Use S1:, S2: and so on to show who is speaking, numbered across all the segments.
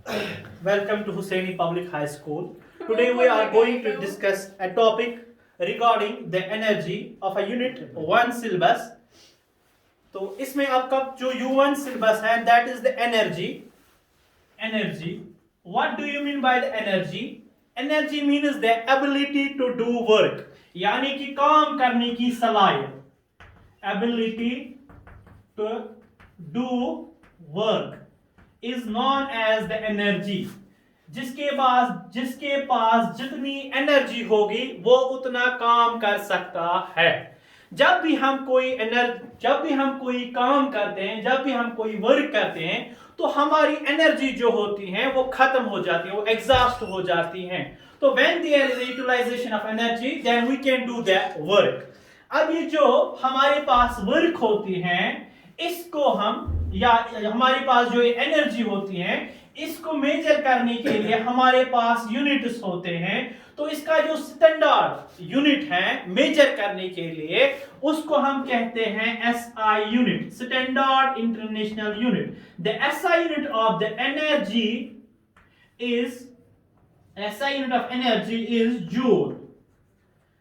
S1: Welcome to Hussaini Public High School. Today we are going to discuss a topic regarding the energy of a unit 1 syllabus. तो इसमें आपका जो U1 syllabus है that is the energy. Energy. What do you mean by the energy? Energy means the ability to do work. यानी कि काम करने की सलाहियत. Ability to do work is known as the energy. जिसके पास जितनी एनर्जी होगी वो उतना काम कर सकता है. जब भी हम कोई काम करते हैं, जब भी हम कोई वर्क करते हैं, तो हमारी एनर्जी जो होती है वो खत्म हो जाती है, वो एग्जॉस्ट हो जाती है. तो when there is a utilization of energy, then we can do that work. अब ये जो हमारे पास वर्क होती है, इसको हम या हमारे पास जो एनर्जी होती है, इसको मेजर करने के लिए हमारे पास यूनिट्स होते हैं. तो इसका जो स्टैंडर्ड यूनिट है मेजर करने के लिए, उसको हम कहते हैं SI unit, standard international unit. The SI unit of the energy is joule.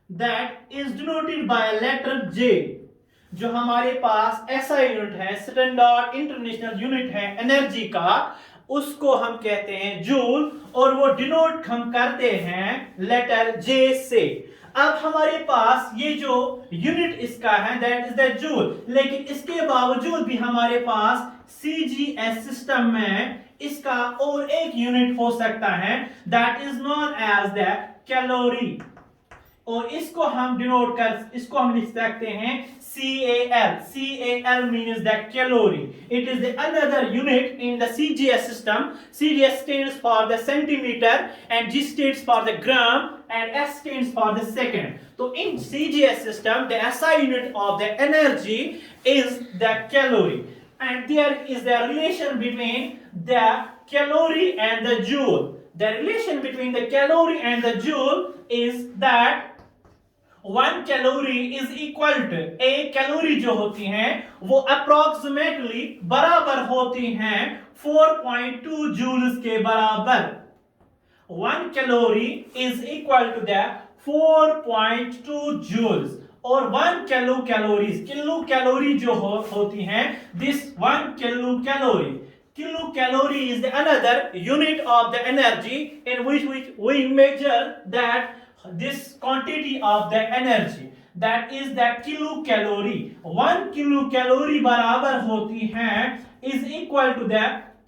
S1: That is denoted by letter J. जो हमारे पास एसआई यूनिट है, स्टैंडर्ड इंटरनेशनल यूनिट है एनर्जी का, उसको हम कहते हैं जूल, और वो डिनोट हम करते हैं लेटर जे से. अब हमारे पास ये जो यूनिट इसका है दैट इज द जूल, लेकिन इसके बावजूद भी हमारे पास सीजीएस सिस्टम में इसका और एक यूनिट हो सकता है that is known as the calorie, और इसको हम लिख सकते हैं CAL. CAL means the calorie. It is the another unit in the CGS system. CGS stands for the centimeter, and G stands for the gram, and S stands for the second. So in CGS system, the SI unit of the energy is the calorie, and there is the relation between the calorie and the joule. The relation between the calorie and the joule is that 1 calorie is equal to, एक calorie जो होती हैं वो approximately बराबर होती हैं 4.2 joules के बराबर. 1 calorie is equal to the 4.2 joules, और 1 किलो कैलोरी जो होती हैं, this 1 kilo calorie is the another unit of the energy in which we measure that this quantity of the energy, that is the kilocalorie. 1 kilocalorie बराबर होती है is equal to the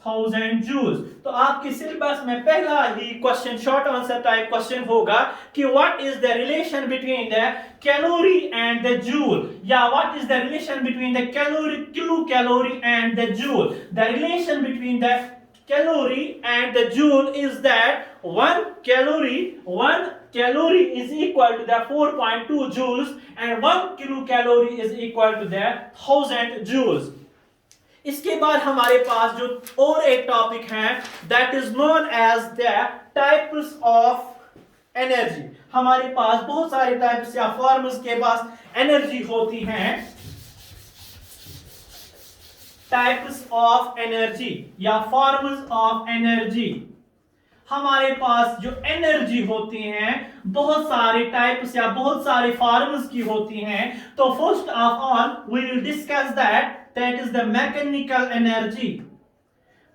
S1: 1000 joules. तो आपके syllabus में पहला ही question short answer type question होगा कि what is the relation between the calorie and the joule, या what is the relation between the kilocalorie and the joule. The relation between the calorie and the joule is that 1 calorie is equal to the 4.2 joules, and 1 kilocalorie is equal to the 1000 joules. इसके बाद हमारे पास जो और एक topic है that is known as the types of energy. हमारे पास बहुत सारे टाइप्स या फॉर्म्स के पास एनर्जी होती हैं. टाइप्स ऑफ एनर्जी या फॉर्म्स ऑफ एनर्जी. हमारे पास जो एनर्जी होती हैं बहुत सारे टाइप्स या बहुत सारे फॉर्म्स की होती हैं. तो first of all we will discuss that is the mechanical energy.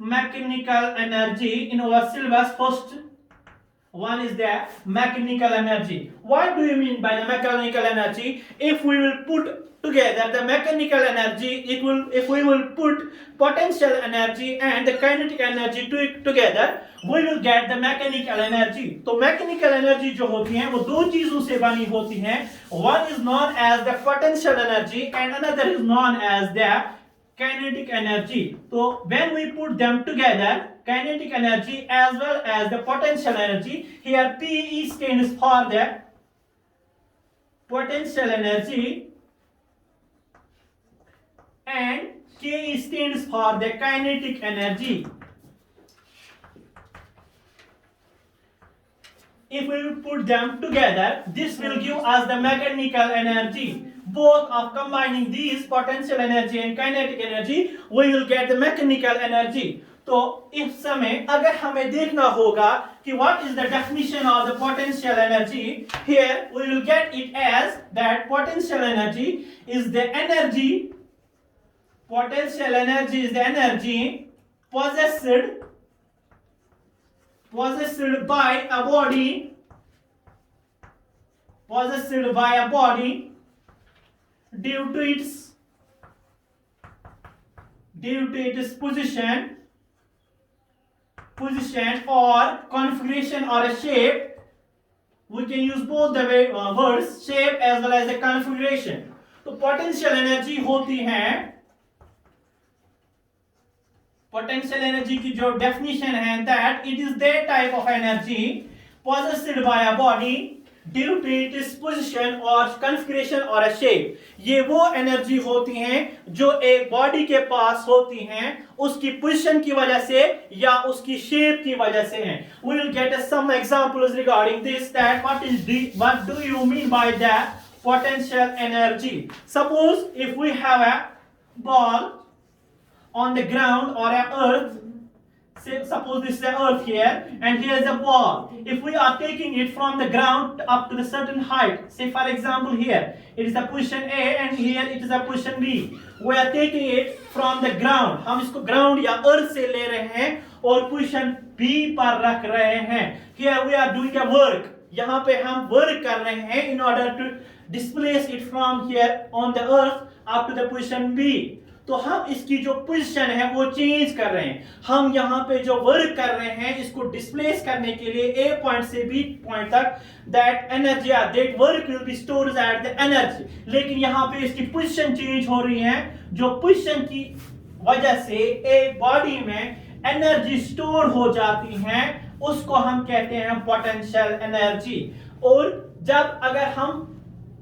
S1: Mechanical energy in our syllabus first one is the mechanical energy. What do you mean by the mechanical energy? If we will put together the mechanical energy, if we will put potential energy and the kinetic energy together, we will get the mechanical energy. तो mechanical energy जो होती है वो दो चीजों से बनी होती हैं. One is known as the potential energy and another is known as the kinetic energy. So when we put them together, kinetic energy as well as the potential energy, here PE stands for the potential energy and K stands for the kinetic energy. If we put them together, this will give us the mechanical energy. Both of combining these potential energy and kinetic energy, we will get the mechanical energy. तो इस समय अगर हमें देखना होगा कि what is the definition of the potential energy, here we will get it as that potential energy is the energy possessed by a body due to its position or configuration or a shape. We can use both the words shape as well as the configuration. तो potential energy होती है, potential energy की जो definition है that it is that type of energy possessed by a body due to its position or configuration or a shape. ये वो energy होती हैं जो एक बॉडी के पास होती हैं उसकी पोजीशन की वजह से या उसकी शेप की वजह से हैं. We will get some examples regarding this, that what do you mean by that potential energy. Suppose if we have a ball on the ground or a earth, say suppose this is the earth here and here is a ball. If we are taking it from the ground up to the certain height, say for example here it is a position A and here it is a position B, we are taking it from the ground, हम इसको ground या earth से ले रहे हैं और position B पर रख रहे हैं. Here we are doing a work, यहाँ पे हम वर्क कर रहे हैं in order to displace it from here on the earth up to the position B. तो हम इसकी जो पोजीशन है वो चेंज कर रहे हैं. हम यहाँ पे जो वर्क कर रहे हैं इसको डिस्प्लेस करने के लिए A पॉइंट से B पॉइंट तक, that energy that work will be stored at the energy. लेकिन यहाँ पे इसकी पोजीशन चेंज हो रही है, जो पोजीशन की वजह से एक बॉडी में एनर्जी स्टोर हो जाती है, उसको हम कहते हैं पोटेंशियल एनर्जी. और जब अगर हम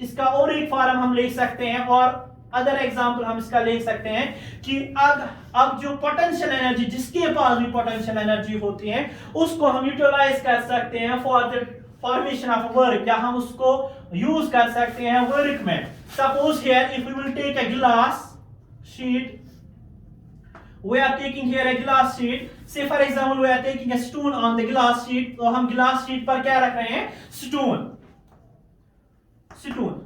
S1: इसका और एक फॉर्म हम ले सकते हैं और अदर एग्जांपल हम इसका ले सकते हैं कि अब जो पोटेंशियल एनर्जी जिसके पास भी पोटेंशियल एनर्जी होती है उसको हम यूटिलाइज कर सकते हैं for the formation of work, या हम उसको यूज कर सकते हैं वर्क में. Suppose here if we will take a glass sheet, we are taking here a glass sheet, say for example we are taking a stone on the glass sheet. तो हम glass sheet पर क्या रख रहे हैं, stone.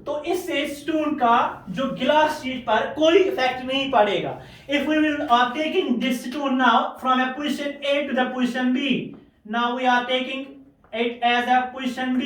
S1: तो इससे stone का जो ग्लास शीट पर कोई इफेक्ट नहीं पड़ेगा. If we will are taking this stone now from a position A to the position B, now we are taking it as a position B.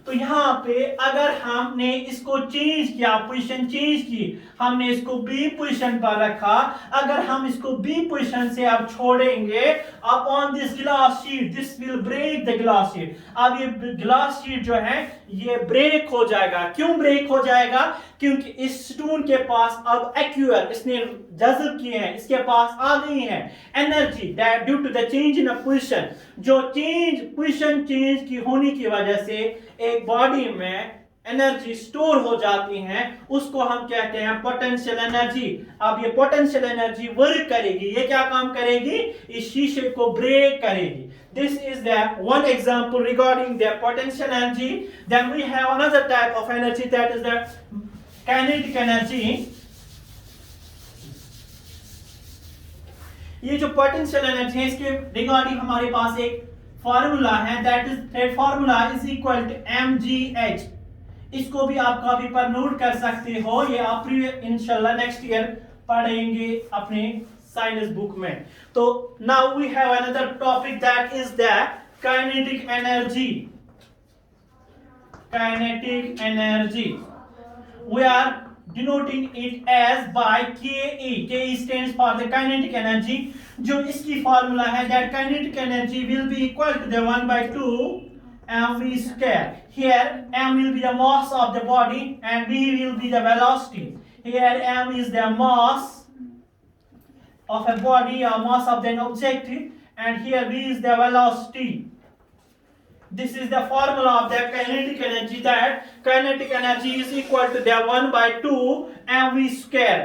S1: तो यहाँ पे अगर हमने इसको चेंज किया, पोजीशन चेंज की, हमने इसको B पोजीशन पर रखा, अगर हम इसको B पोजीशन से अब छोड़ेंगे upon this glass sheet, this will break the glass sheet. अब ये ग्लास शीट जो है ये ब्रेक हो जाएगा. क्यों ब्रेक हो जाएगा? क्योंकि इस स्टोन के पास अब एक्यूअर इसने जज्ब किए हैं, इसके पास आ गई है energy that due to the change in a position. जो चेंज पोजीशन चेंज की होने की वजह से एक बॉडी में एनर्जी स्टोर हो जाती है, उसको हम कहते हैं पोटेंशियल एनर्जी. अब ये पोटेंशियल एनर्जी वर्क करेगी, ये क्या काम करेगी, इस शीशे को ब्रेक करेगी. This is the one example regarding the potential energy. Then we have another type of energy, that is the kinetic energy. ये जो पोटेंशियल एनर्जी है इसके रिगार्डिंग हमारे पास एक फॉर्मूला है, that formula is equal to mgh. इसको भी आप कॉपी पर नोट कर सकते हो, ये आप इंशाल्लाह नेक्स्ट ईयर पढ़ेंगे अपने साइंस बुक में. तो now we have another topic that is the kinetic energy. Kinetic energy we are denoting it as by KE. KE stands for the kinetic energy. जो इसकी फॉर्मूला है that kinetic energy will be equal to the 1/2 mv square. Here m will be the mass of the body and v will be the velocity. Here m is the mass of a body or mass of an object and here v is the velocity. This is the formula of the kinetic energy, that kinetic energy is equal to the 1/2 mv square.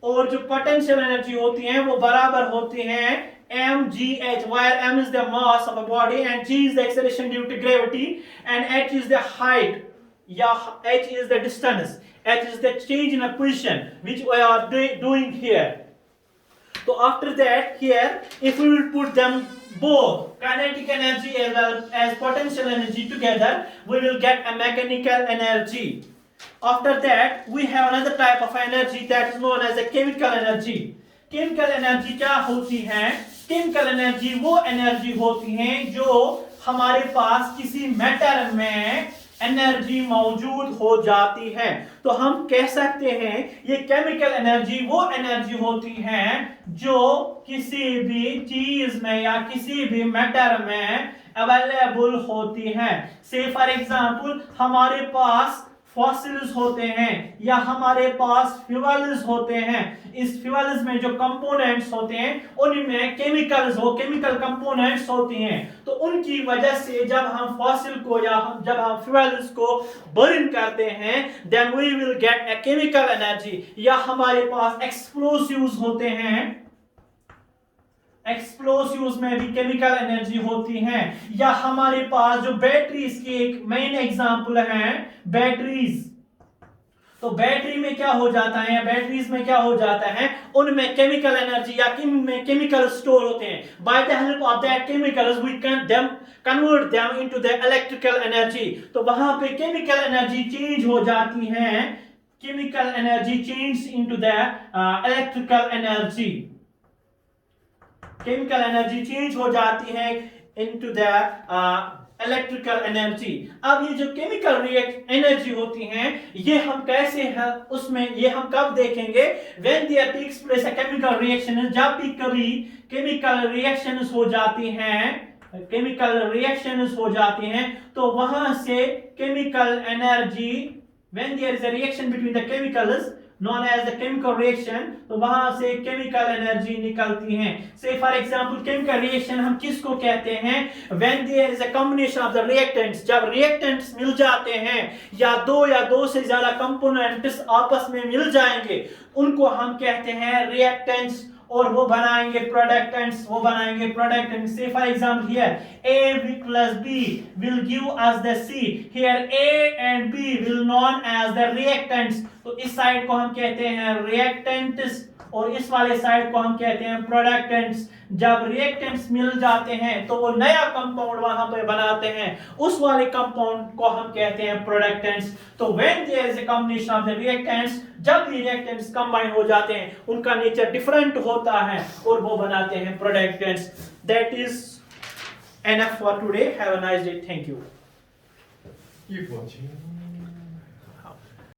S1: और जो potential energy होती है वो बराबर होती हैं mgh, where m is the mass of a body and g is the acceleration due to gravity and h is the height, या h is the distance, h is the change in a position which we are doing here. So after that, here if we will put them both kinetic energy as well as potential energy together, we will get a mechanical energy. After that, we have another type of energy that is known as a chemical energy. Chemical energy क्या होती है? Chemical energy वो energy होती है जो हमारे पास किसी matter में एनर्जी मौजूद हो जाती है। तो हम कह सकते हैं ये केमिकल एनर्जी वो एनर्जी होती है जो किसी भी चीज में या किसी भी मैटर में अवेलेबल होती है। से फॉर एग्जांपल हमारे पास फॉसिल्स होते हैं या हमारे पास फ्यूल्स होते हैं। इस फ्यूल्स में जो कंपोनेंट्स होते हैं उनमें केमिकल्स हो केमिकल कंपोनेंट्स होती हैं। तो उनकी वजह से जब हम फॉसिल को या जब हम फ्यूल्स को बर्न करते हैं then we will get a chemical energy. या हमारे पास एक्सप्लोसिव्स होते हैं, एक्सप्लोसिव्स में भी केमिकल एनर्जी होती है। या हमारे पास जो बैटरीज की एक मेन एग्जांपल है बैटरीज। तो बैटरी में क्या हो जाता है, बैटरीज में क्या हो जाता है, उनमें केमिकल एनर्जी या केमिकल स्टोर होते हैं। By the help of that chemicals we can them convert them into the electrical energy. तो वहां पे केमिकल एनर्जी चेंज हो जाती है, chemical energy change into the electrical energy. Chemical energy change हो जाती है इनटू द इलेक्ट्रिकल एनर्जी। अब ये जो केमिकल एनर्जी होती हैं ये हम कैसे है उसमें ये हम कब देखेंगे? When there takes place a chemical reaction, जब भी कभी केमिकल रिएक्शंस हो जाती हैं, केमिकल रिएक्शंस हो जाती हैं तो वहां से chemical energy, when there is a reaction between the chemicals known as the chemical reaction, तो वहां से केमिकल एनर्जी निकलती है। से फॉर एग्जांपल केमिकल रिएक्शन हम किसको कहते हैं? when there is a combination of the reactants, जब रिएक्टेंट्स मिल जाते हैं या दो से ज्यादा कंपोनेंट्स आपस में मिल जाएंगे उनको हम कहते हैं रिएक्टेंट्स और वो बनाएंगे प्रोडक्टेंट्स, वो बनाएंगे प्रोडक्टेंट्स। से for example here A plus B will give us the C, here A and B will known as the reactants। तो इस साइड को हम कहते हैं रिएक्टेंट्स और इस वाले साइड को हम कहते हैं प्रोडक्टेंट्स। जब रिएक्टेंट्स मिल जाते हैं तो वो नया कंपाउंड वहां पे बनाते हैं, उस वाले कंपाउंड को हम कहते हैं प्रोडक्टेंट्स। तो when there is a combination of the reactants, जब भी रिएक्टेंट्स कंबाइन हो जाते हैं उनका नेचर डिफरेंट होता है और वो बनाते हैं प्रोडक्टेंट्स। That is enough for today. Have a nice day. Thank you.
S2: Keep watching.